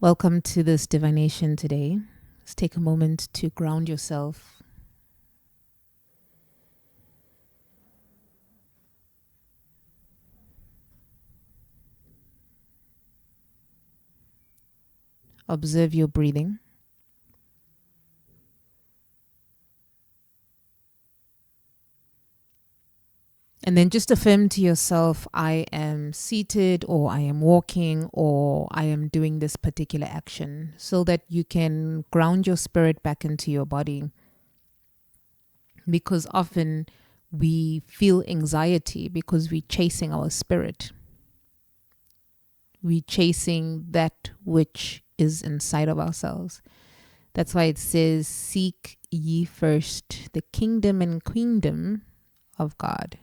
Welcome to this divination today. Let's take a moment to ground yourself. Observe your breathing. And then just affirm to yourself, I am seated, or I am walking, or I am doing this particular action, so that you can ground your spirit back into your body. Because often we feel anxiety because we're chasing our spirit. We're chasing that which is inside of ourselves. That's why it says, seek ye first the kingdom and queendom of God.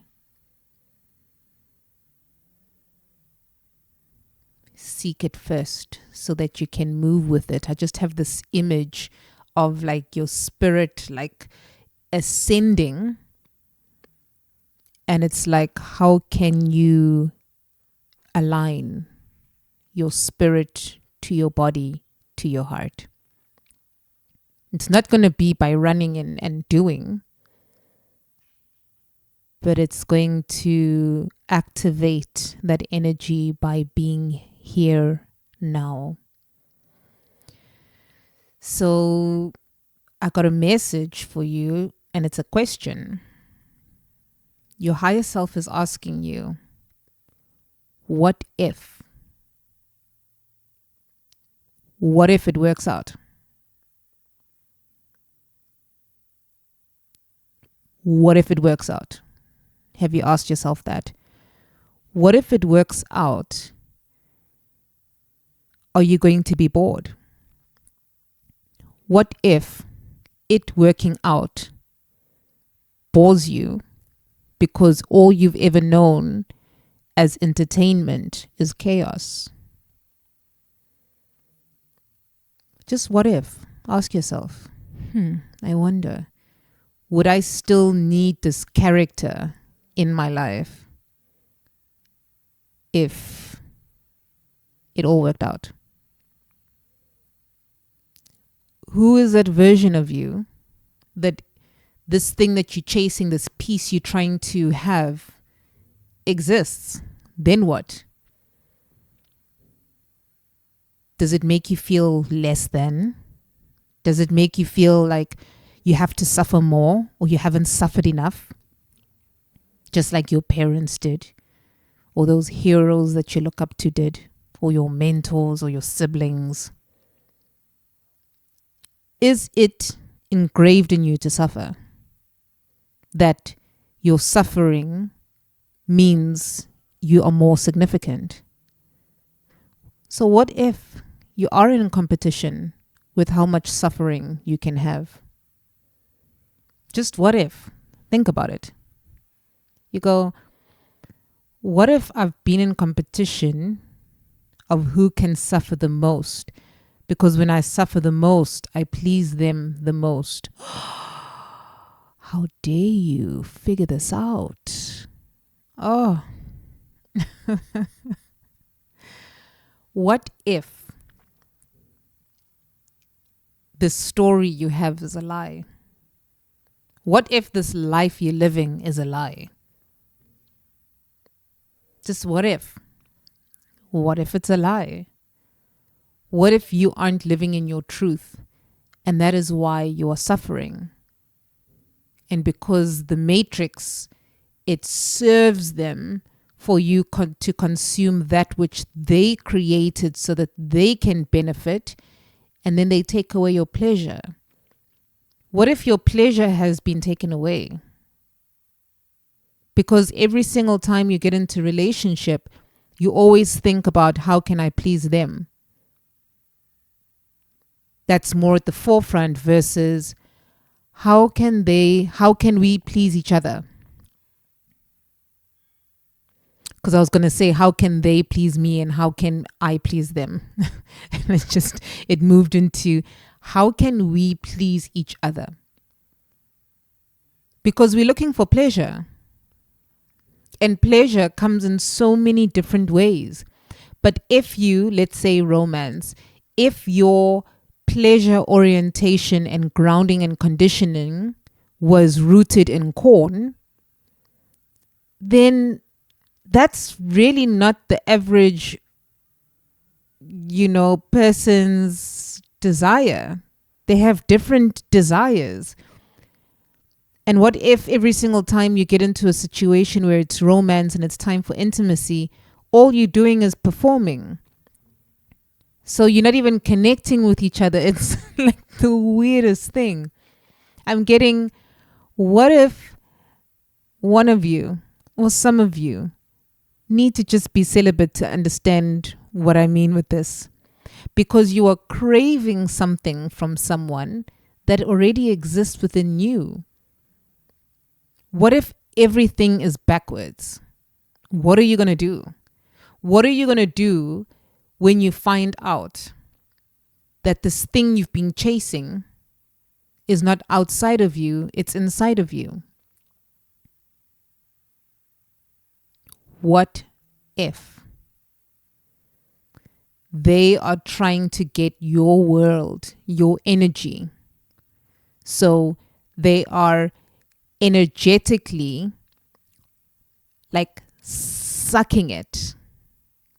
Seek it first so that you can move with it. I just have this image of like your spirit like ascending, and it's like, how can you align your spirit to your body, to your heart? It's not going to be by running and doing, but it's going to activate that energy by being here now. So I got a message for you, and it's a question. Your higher self is asking you, what if? What if it works out? What if it works out? Have you asked yourself that? What if it works out? Are you going to be bored? What if it working out bores you because all you've ever known as entertainment is chaos? Just what if? Ask yourself, I wonder, would I still need this character in my life if it all worked out? Who is that version of you, that this thing that you're chasing, this peace you're trying to have exists? Then what? Does it make you feel less than? Does it make you feel like you have to suffer more, or you haven't suffered enough? Just like your parents did, or those heroes that you look up to did, or your mentors or your siblings. Is it engraved in you to suffer? That your suffering means you are more significant? So what if you are in competition with how much suffering you can have? Just what if? Think about it. You go, what if I've been in competition of who can suffer the most? Because when I suffer the most, I please them the most. How dare you figure this out? Oh. What if this story you have is a lie? What if this life you're living is a lie? Just what if? What if it's a lie? What if you aren't living in your truth, and that is why you are suffering? And because the matrix, it serves them for you to consume that which they created so that they can benefit, and then they take away your pleasure. What if your pleasure has been taken away? Because every single time you get into relationship, you always think about, how can I please them? That's more at the forefront versus how can we please each other? Because I was going to say, how can they please me and how can I please them? And it moved into, how can we please each other? Because we're looking for pleasure. And pleasure comes in so many different ways. But if you, let's say romance, if your pleasure orientation and grounding and conditioning was rooted in corn, then that's really not the average, person's desire. They have different desires. And what if every single time you get into a situation where it's romance and it's time for intimacy, all you're doing is performing? So you're not even connecting with each other. It's like the weirdest thing. What if one of you or some of you need to just be celibate to understand what I mean with this? Because you are craving something from someone that already exists within you. What if everything is backwards? What are you going to do? What are you going to do when you find out that this thing you've been chasing is not outside of you, it's inside of you? What if they are trying to get your world, your energy? So they are energetically like sucking it.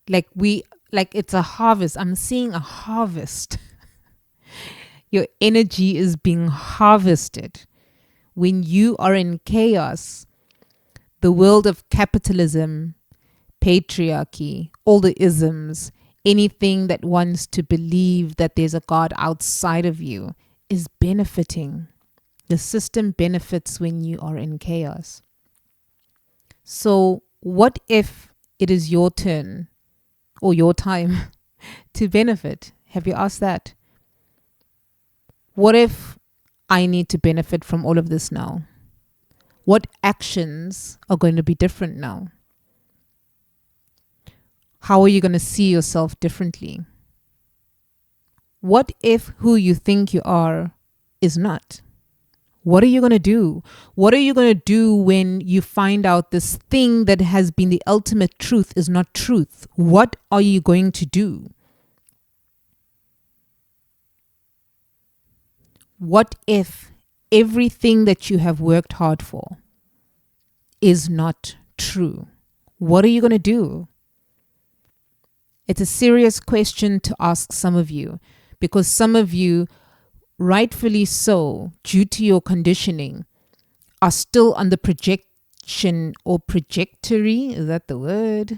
Like it's a harvest. I'm seeing a harvest. Your energy is being harvested. When you are in chaos, the world of capitalism, patriarchy, all the isms, anything that wants to believe that there's a God outside of you is benefiting. The system benefits when you are in chaos. So what if it is your turn or your time to benefit? Have you asked that? What if I need to benefit from all of this now? What actions are going to be different now? How are you going to see yourself differently? What if who you think you are is not? What are you going to do? What are you going to do when you find out this thing that has been the ultimate truth is not truth? What are you going to do? What if everything that you have worked hard for is not true? What are you going to do? It's a serious question to ask some of you, because some of you, rightfully so, due to your conditioning, are still on the projection or trajectory. Is that the word?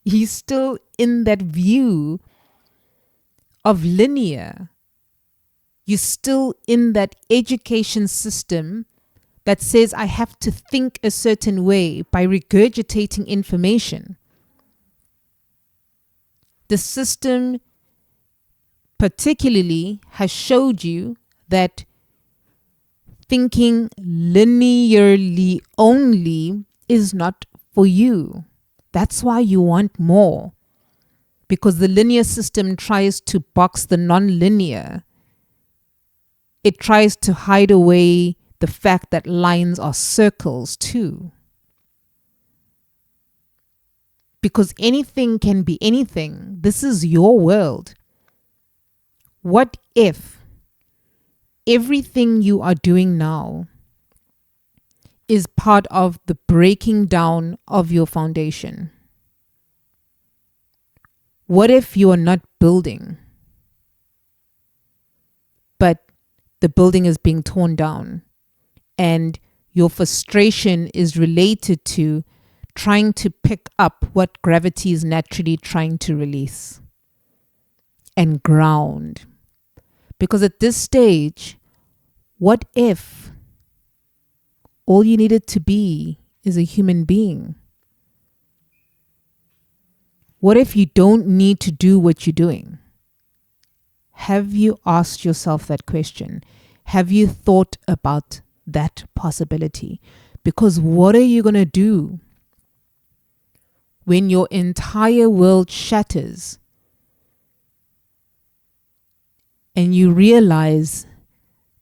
You're still in that view of linear. You're still in that education system that says I have to think a certain way by regurgitating information. The system particularly has showed you that thinking linearly only is not for you. That's why you want more, because the linear system tries to box the non-linear. It tries to hide away the fact that lines are circles too. Because anything can be anything. This is your world. What if everything you are doing now is part of the breaking down of your foundation? What if you are not building, but the building is being torn down, and your frustration is related to trying to pick up what gravity is naturally trying to release and ground? Because at this stage, what if all you needed to be is a human being? What if you don't need to do what you're doing? Have you asked yourself that question? Have you thought about that possibility? Because what are you going to do when your entire world shatters and you realize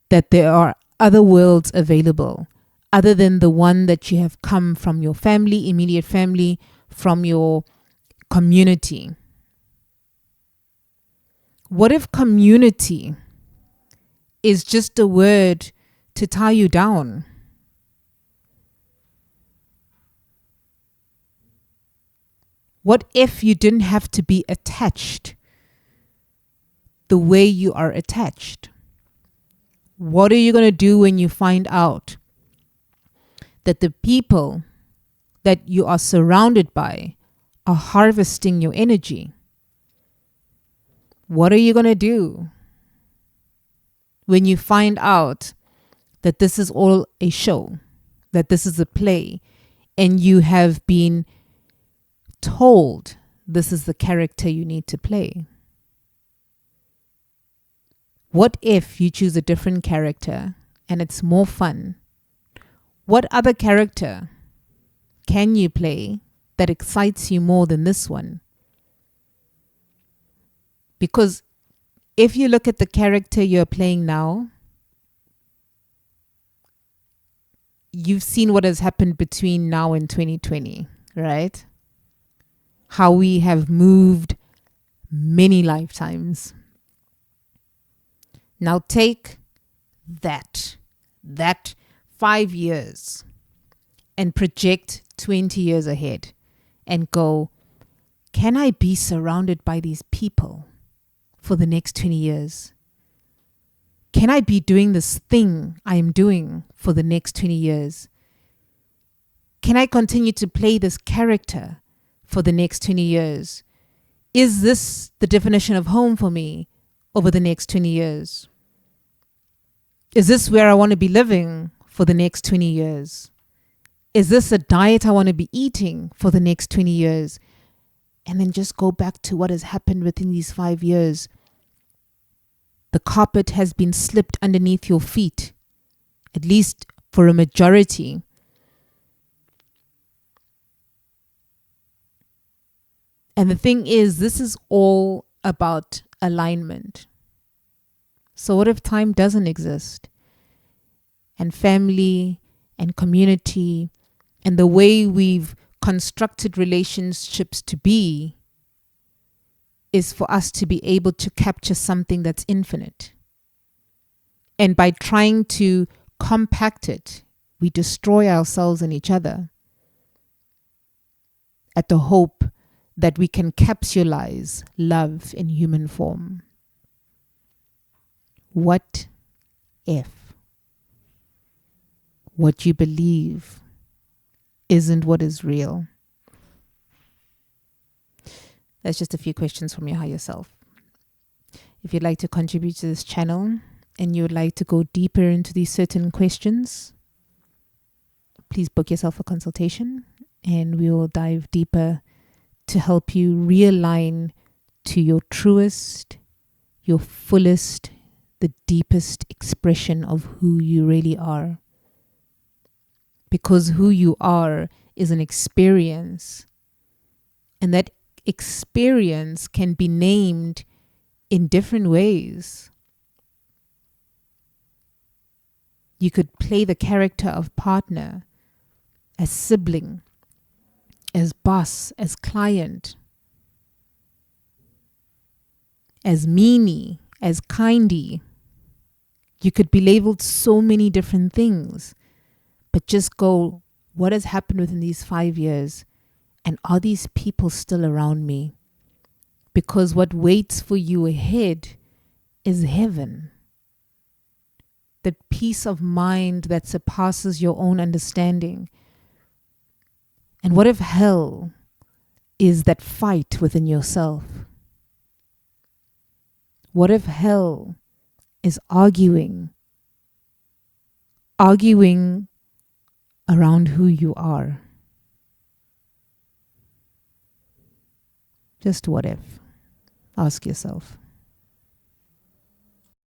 that there are other worlds available other than the one that you have come from, your family, immediate family, from your community? What if community is just a word to tie you down? What if you didn't have to be attached the way you are attached? What are you going to do when you find out that the people that you are surrounded by are harvesting your energy? What are you going to do when you find out that this is all a show, that this is a play, and you have been told this is the character you need to play? What if you choose a different character and it's more fun? What other character can you play that excites you more than this one? Because if you look at the character you're playing now, you've seen what has happened between now and 2020, right? How we have moved many lifetimes. Now take that 5 years and project 20 years ahead and go, can I be surrounded by these people for the next 20 years? Can I be doing this thing I am doing for the next 20 years? Can I continue to play this character for the next 20 years? Is this the definition of home for me over the next 20 years? Is this where I want to be living for the next 20 years? Is this a diet I want to be eating for the next 20 years? And then just go back to what has happened within these 5 years. The carpet has been slipped underneath your feet, at least for a majority. And the thing is, this is all about alignment. So what if time doesn't exist? And family and community and the way we've constructed relationships to be is for us to be able to capture something that's infinite. And by trying to compact it, we destroy ourselves and each other at the hope that we can capsulize love in human form. What if what you believe isn't what is real? That's just a few questions from your higher self. If you'd like to contribute to this channel and you would like to go deeper into these certain questions, please book yourself a consultation and we will dive deeper to help you realign to your truest, your fullest, the deepest expression of who you really are. Because who you are is an experience, and that experience can be named in different ways. You could play the character of partner, as sibling, as boss, as client, as meanie, as kindy. You could be labeled so many different things, but just go, what has happened within these 5 years? And are these people still around me? Because what waits for you ahead is heaven. That peace of mind that surpasses your own understanding. And what if hell is that fight within yourself? What if hell is arguing around who you are? Just what if? Ask yourself.